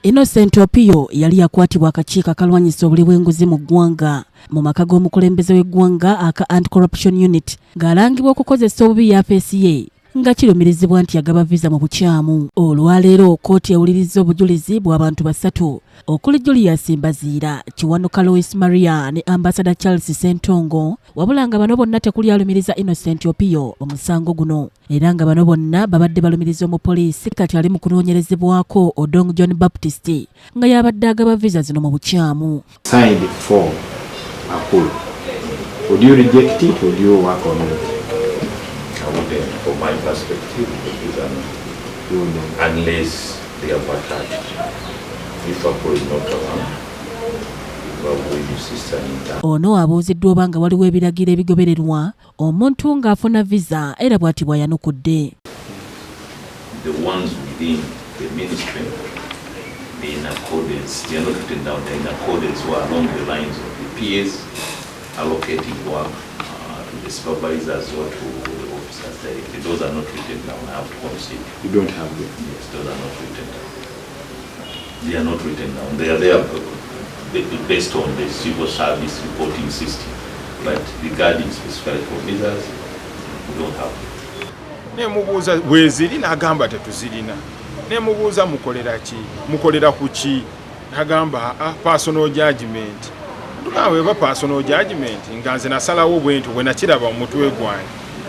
Innocent Opio yali yakwatibwa akakiiko akalwanyisa obuli bw'enguzi mu ggwanga mu maka g'omukulembeze w'eggwanga aka Anti-Corruption Unit ng'alangibwa okukozesa obubi yafeesi ye nga kirumirizibwa nti yagaba visa mu bukyamu. Olwaleero kkooti ewulirizza obujulizi bw'abantu basatu okuli Julius Mbaziira, Kiwanuka Louis Maria ne Ambassador Charles Sentongo, wabula nga bano bonna tekuli alumiriza Innocent Opio omusango guno, era nga bano bonna babadde balumiriza omupoliisi kati ali mu kunoonyerezebwako Odong John Baptist nga yabadde agaba visa zino mu bukyamu. Signed for Apollo. Would you reject it or would you work on it? From my perspective, unless they are attached. If Apollo is not around, ono abuuziddwa oba nga waliwo ebiragiro ebigobererwa omuntu ng'afuna visa era bw'ati bw'ayanukudde. The ones within the ministry, they in accordance, they are not written down, they are in accordance or along the lines of the PAs allocating work to the supervisors or to the officers directly. Those are not written down. I have to concede. You don't have them? Yes, those are not written down. They are not written down. They are there based on the civil service reporting system. But regarding specific officers, we don't have them. Nemubuuza bweziri n'agamba tetuzirina. Nemubuuza mukolera ki? Mukolera ku ki? N'agamba personal judgment. Tukawe eba personal judgment nga nze nasalawo bwento bwe nakiraba omutwe gwange.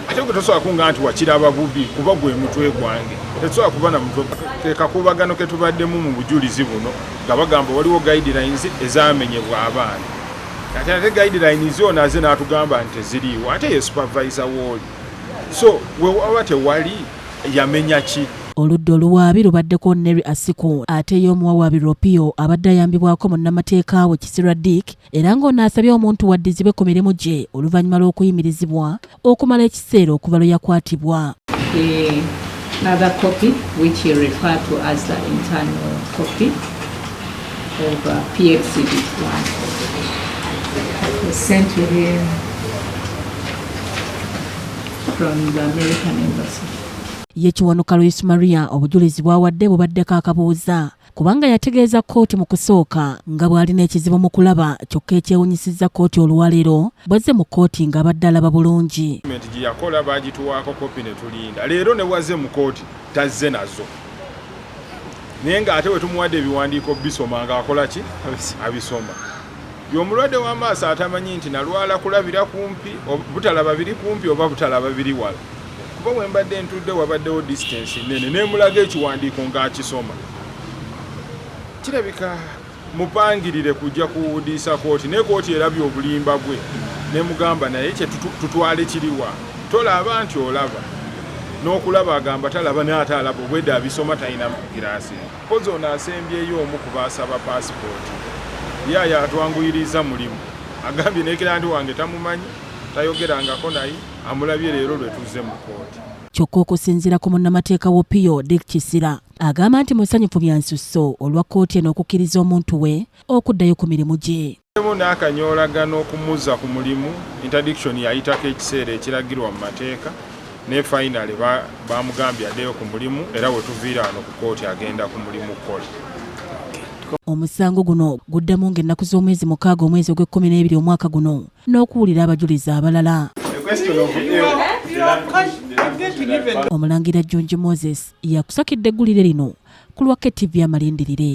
Ate gwe tosobola kunga nti wakiraba bubi kuba gwe mutwe gwange. Tesobola kuba na mutwe kakubagano ke tubaddemu mu bujulizi buno nga bagamba waliwo guidelines ezamenyebwa abaana. Ate guidelines zo naze n'atugamba nti ziriwo ate ye supervisor woli. So wewa tewali yamenya ki? Oludda oluwaabi lubaddeko Neri Asiku ate y'omuwawaabirwa Opio abadde ayambibwako munnamateeka we Kisirwa Dick era ng'onaasabye omuntu waddizibwe ku mirimu gye oluvannyuma lw'okuyimirizibwa okumala ekiseera okuva lwe yakwatibwa. Another copy which he referred to as the internal copy of PXCD 1 was sent to him from the American Embassy. Ye Kiwanuka Louis Maria obujulizi bwawadde bubaddeko akabuuza kubanga yategeeza kkooti mu kusooka nga bw'alina ekizibu mu kulaba kyokka ekyewunyisizza kkooti olwaleero bwazze mu kkooti ng'abadde alaba bulungi. Gye yakola baagituwaako kopi ne tulinda. Leero ne wazze mu kkooti tazze nazo. Naye ng'ate we tumuwadde ebiwandiiko bisoma ng'akola ki? Abisoma. Y'omulwadde w'amaaso atamanyi nti nalwala kulabira kumpi, butalaba biri kumpi oba butalaba biri wala. Kuba bwe mbadde ntudde wabaddewo distance nene neemulaga ekiwandiiko ng'akisoma. Kirabika mupangirire kujja kuwudiisa kooti naye kooti erabye obulimba bwe nemugamba naye kye tutwale kiriwa tolaba nti olaba n'okulaba agamba talaba n'ate alaba obwedde abisoma talina giraasi kozi ono asembyeyo omu ku baasaba paasipooti ye atwanguyiriza mulimu agambye nekera ndi wange tamumanyi tayogerangako naye amulabye leero lwe tuzze mu kooti. Kyokka okusinziira ku munnamateeka w'Opio Dick Kisira agamba nti musanyufu bya nsusso olwa kkooti eno okukkiriza omuntu we okuddayo ku mirimu gye. Temu n'akanyoolagano okumuzza ku mulimu interdiction yayitako ekiseera ekiragirwa mu mateeka ne finally bamugambye addeyo ku mulimu era we tuviira wano ku kkooti agenda ku mulimu kukola. Omusango guno guddamu ng'ennaku z'omwezi 6 omwezi ogw'E12 omwaka guno n'okuwulira abajulizi abalala. Omulangira John Moses yakusakidde eggulire lino ku lwa KTV amalindirire.